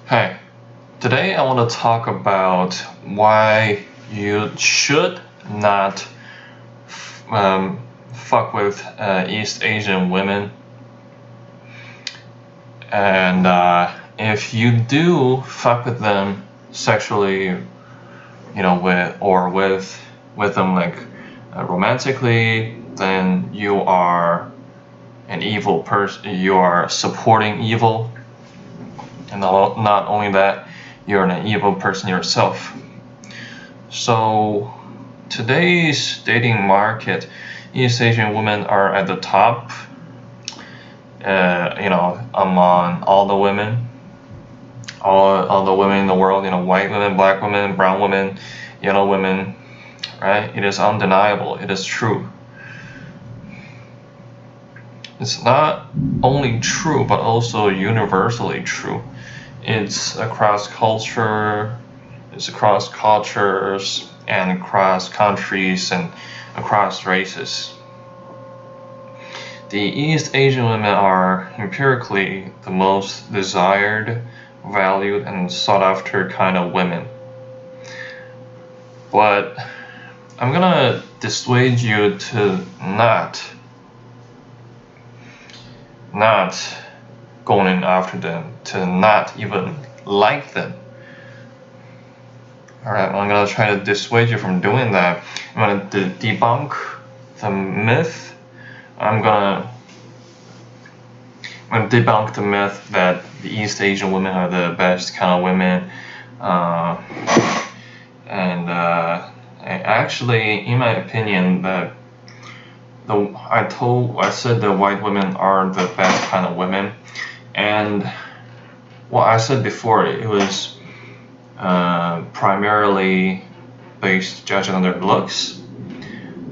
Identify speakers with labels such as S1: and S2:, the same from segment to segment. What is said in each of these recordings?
S1: Hi, today I want to talk about why you should not fuck with East Asian women, and if you do fuck with them sexually, with them like romantically, then you are an evil person. You are supporting evil. And not only that, you're an evil person yourself. So today's dating market, East Asian women are at the top. Among all the women, all the women in the world. White women, black women, brown women, yellow women. Right? It is undeniable. It is true. It's not only true, but also universally true. It's across culture, it's across cultures, and across countries, and across races. The East Asian women are empirically the most desired, valued, and sought after kind of women. But I'm gonna dissuade you to not going after them, to not even like them. Alright, I'm gonna try to dissuade you from doing that. I'm gonna debunk the myth. I'm gonna debunk the myth that the East Asian women are the best kind of women. Actually, in my opinion, I said that white women are the best kind of women, and what I said before, it was primarily based judging on their looks.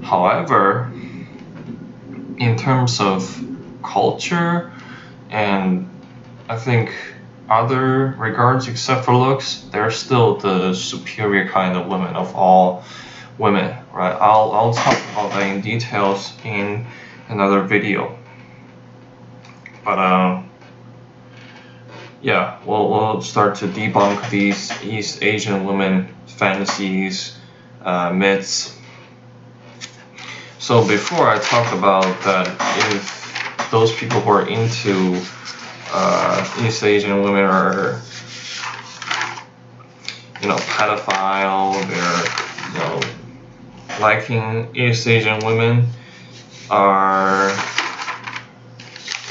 S1: However, in terms of culture and I think other regards except for looks, they're still the superior kind of women of all women, right? I'll talk about that in details in another video. But yeah, we'll start to debunk these East Asian women fantasies, myths. So before I talk about that, if those people who are into East Asian women are, pedophile, they're, liking East Asian women, are,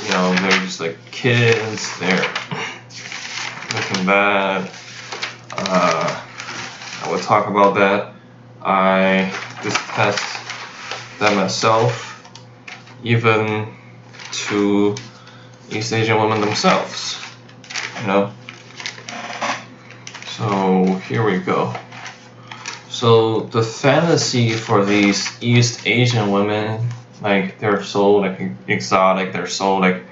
S1: they're just like kids, they're looking bad. I would talk about that. I detest them myself, even to East Asian women themselves, So here we go. So the fantasy for these East Asian women, like they're so like exotic, they're so like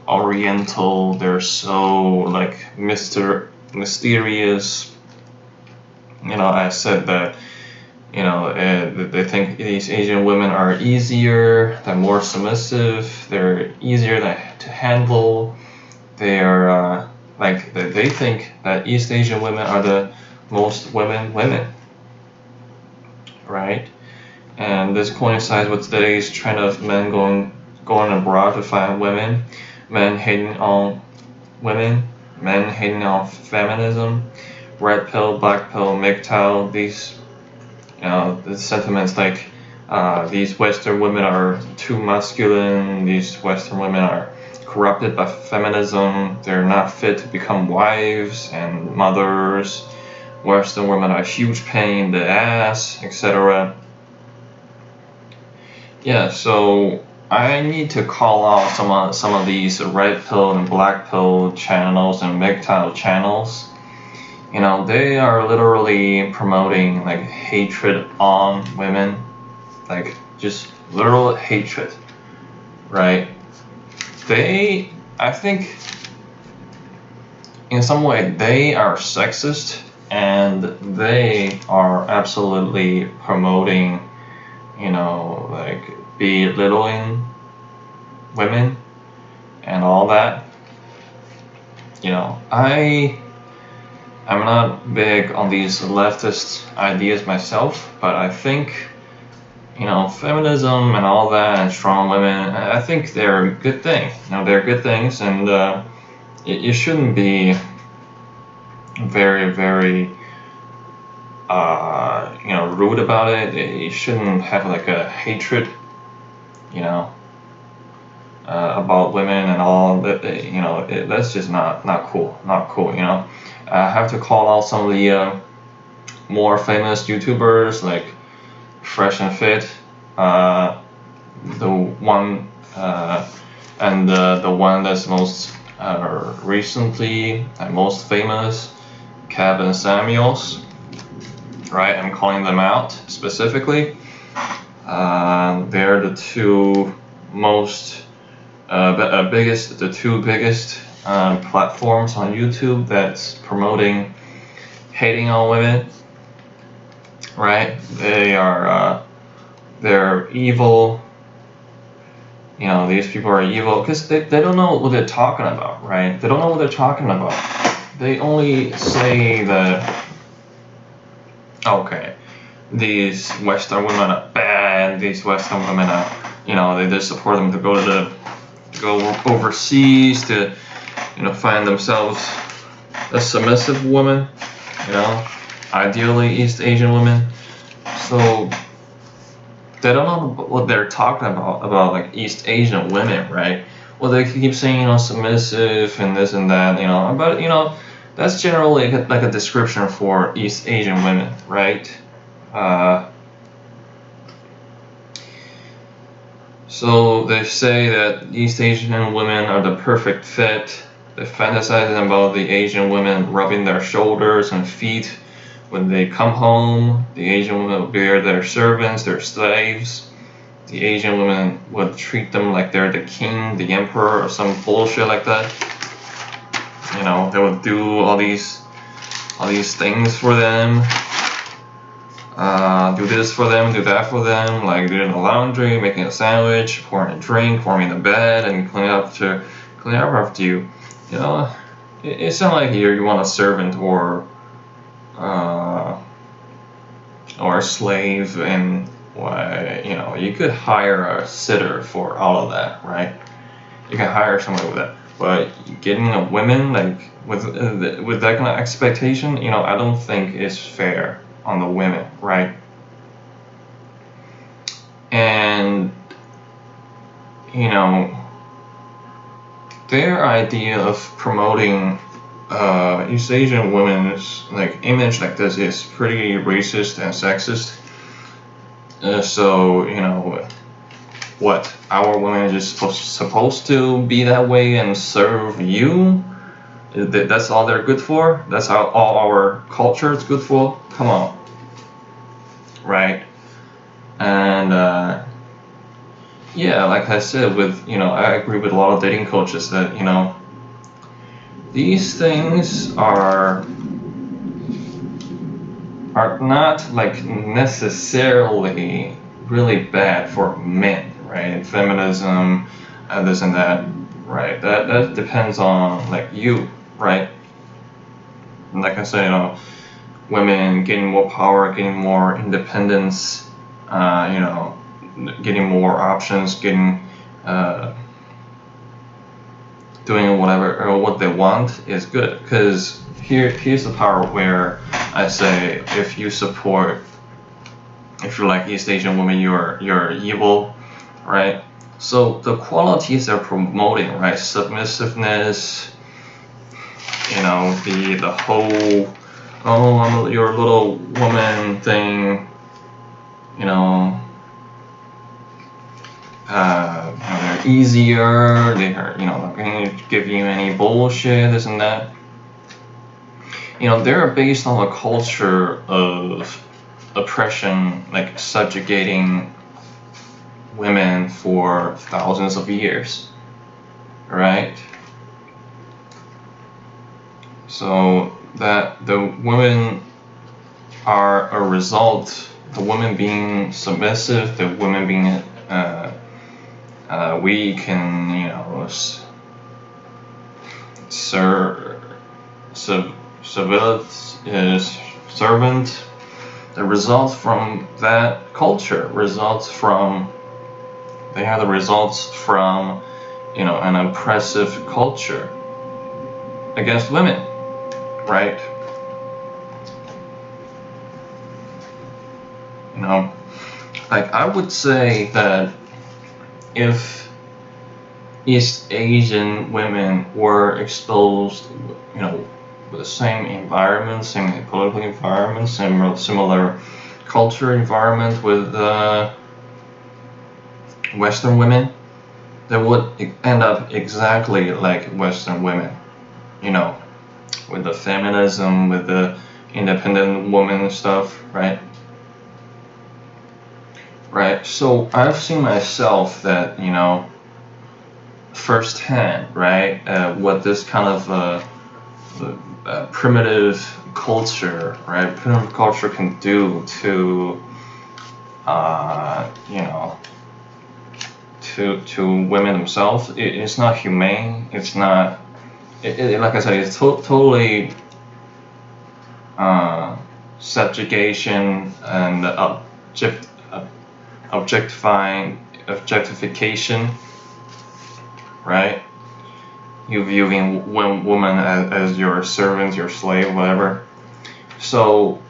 S1: oriental, they're so like mysterious. I said that they think these Asian women are easier, they're more submissive, they're easier to handle. They are they think that East Asian women are the most women, right? And this coincides with today's trend of men going abroad to find women, men hating on women, men hating on feminism, red pill, black pill, MGTOW, these the sentiments like these Western women are too masculine, these Western women are corrupted by feminism, they're not fit to become wives and mothers, Western women are a huge pain in the ass, etc. Yeah, so I need to call out some of these red pill and black pill channels and MGTOW channels. They are literally promoting like hatred on women, like just literal hatred, right? I think in some way they are sexist, and they are absolutely promoting, like belittling women and all that. I I'm not big on these leftist ideas myself, but I think, feminism and all that and strong women, I think they're a good thing. They're good things, and you shouldn't be very, very, rude about it. You shouldn't have like a hatred, you know, about women and all that. That's just not cool. Not cool. I have to call out some of the more famous YouTubers like Fresh and Fit, the one and the one that's most recently and most famous, Kevin Samuels. Right, I'm calling them out specifically. They're the two most the two biggest platforms on YouTube that's promoting hating on women. Right, they're evil. These people are evil because they don't know what they're talking about, right? They don't know what they're talking about. They only say that, okay, these Western women are bad, these Western women are, they just support them to go overseas to, find themselves a submissive woman, ideally East Asian women. So they don't know what they're talking about like East Asian women, right? Well, they keep saying, submissive and this and that, but that's generally like a description for East Asian women, right? So they say that East Asian women are the perfect fit. They fantasize about the Asian women rubbing their shoulders and feet when they come home. The Asian women will be their servants, their slaves. The Asian women would treat them like they're the king, the emperor, or some bullshit like that. They would do all these things for them. Do this for them, do that for them, like doing the laundry, making a sandwich, pouring a drink, warming the bed, and cleaning up after you. It's not like you want a servant or a slave, and you could hire a sitter for all of that, right? You can hire somebody with that, but getting a woman like with that kind of expectation, I don't think is fair on the women, right? And their idea of promoting East Asian women's like image like this is pretty racist and sexist. So what, our women are just supposed to be that way and serve you? That's all they're good for? That's all our culture is good for? Come on, right? And yeah, like I said, I agree with a lot of dating coaches that these things are not like necessarily really bad for men, right? Feminism, this and that, right? That depends on like you, right? And like I said, women getting more power, getting more independence, getting more options, getting doing whatever or what they want is good. Because here's the power where I say if you're like East Asian women, you're evil, right? So the qualities they're promoting, right? Submissiveness, the whole I'm your little woman thing, they're easier, they're not going to give you any bullshit, this and that. They're based on a culture of oppression, like subjugating women for thousands of years, right? So that the women are a result, the women being submissive, the women being weak and servant. The results from that culture they are the results from an oppressive culture against women, right? Like I would say that if East Asian women were exposed, with the same environment, same political environment, similar culture environment with Western women, they would end up exactly like Western women, with the feminism, with the independent woman stuff, right? Right. So I've seen myself that, firsthand, right, what this kind of primitive culture, right, primitive culture can do to, to women themselves. It's not humane. It's not. Like I said, it's totally subjugation and objectification, right? You viewing woman as your servant, your slave, whatever. So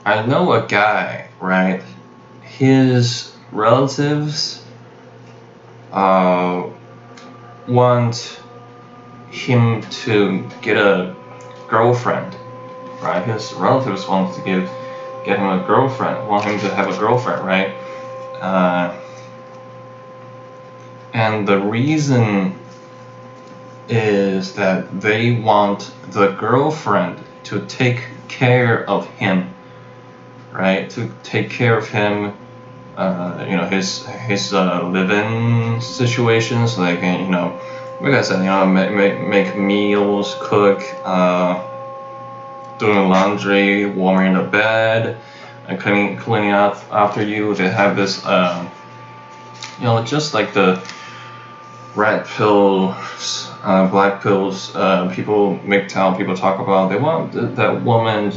S1: I know a guy, right? His relatives want him to get a girlfriend, right? His relatives want to get him a girlfriend, want him to have a girlfriend, right? And the reason is that they want the girlfriend to take care of him, right? To take care of him, his living situations, like like I said, make meals, cook, doing laundry, warming the bed, and cleaning up after you. They have this, just like the red pills, black pills, people talk about. They want that woman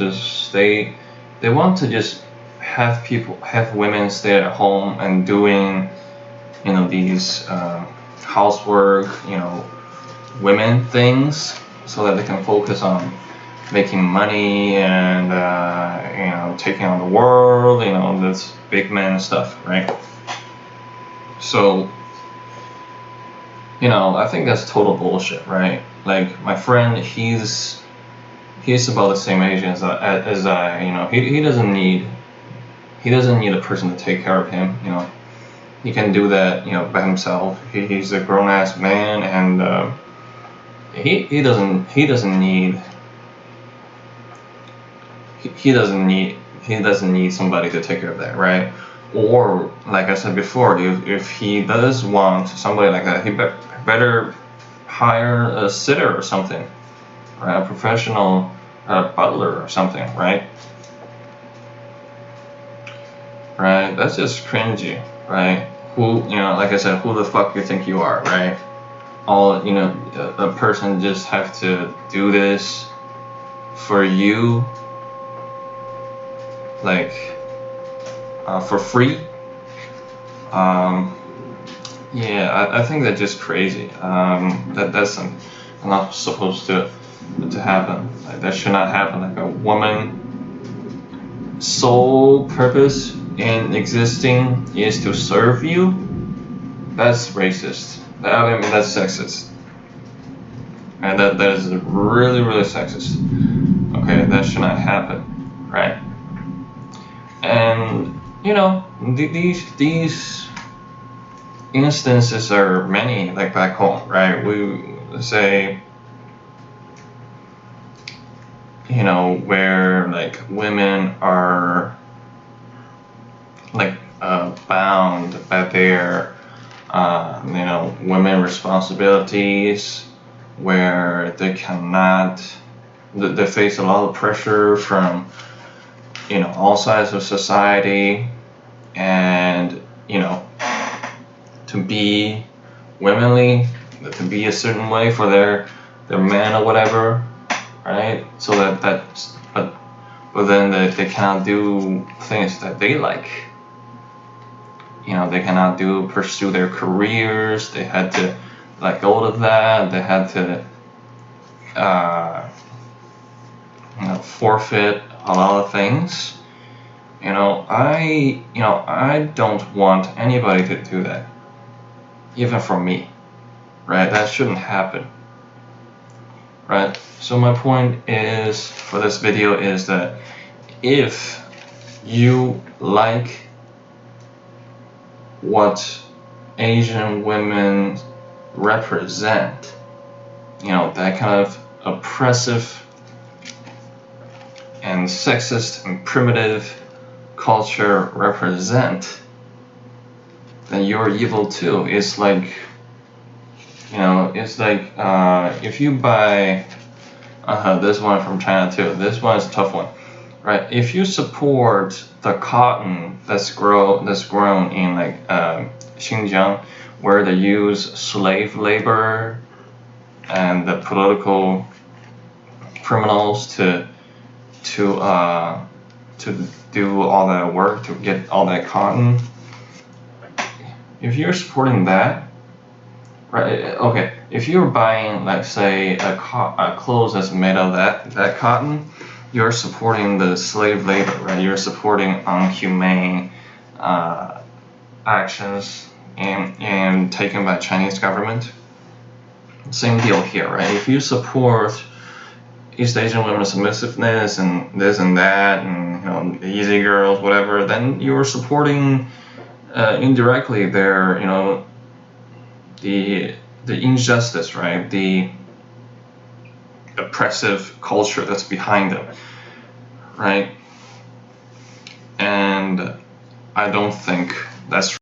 S1: they want to just have women stay at home and doing, these housework, women things, so that they can focus on making money and taking on the world, this big man stuff, right? So I think that's total bullshit, right? Like my friend, he's about the same age as I. He doesn't need a person to take care of him. He can do that, by himself. He's a grown ass man, and he doesn't need somebody to take care of that, right? Or like I said before, if he does want somebody like that, he better hire a sitter or something, right? A professional butler or something, right? Right? That's just cringy, right? Who, like I said, who the fuck you think you are, right? A person just have to do this for you, like, for free. I think that's just crazy. That's not supposed to happen. Like, that should not happen. Like a woman sole purpose in existing is to serve you. That's racist. That's sexist. And that is really, really sexist. Okay, that should not happen, right? And these instances are many, like back home, right? We say, where like women are like bound by their women responsibilities, where they face a lot of pressure from all sides of society, and to be womanly, to be a certain way for their they're men or whatever, right? So but then they cannot do things that they like. You know, they cannot pursue their careers. They had to let go of that. They had to forfeit a lot of things. I don't want anybody to do that, even for me, right? That shouldn't happen, right? So my point is for this video is that if you like what Asian women represent, that kind of oppressive and sexist and primitive culture represent, then you're evil too. It's like, if you buy this one from China too. This one is a tough one, right? If you support the cotton that's grown in like Xinjiang, where they use slave labor and the political criminals to do all that work to get all that cotton. If you're supporting that, right? Okay, if you're buying, let's say, a clothes that's made of that cotton, you're supporting the slave labor, right? You're supporting unhumane actions and taken by Chinese government. Same deal here, right? If you support East Asian women's submissiveness and this and that, and easy girls, whatever, then you're supporting indirectly their, the injustice, right? The oppressive culture that's behind them, right? And I don't think that's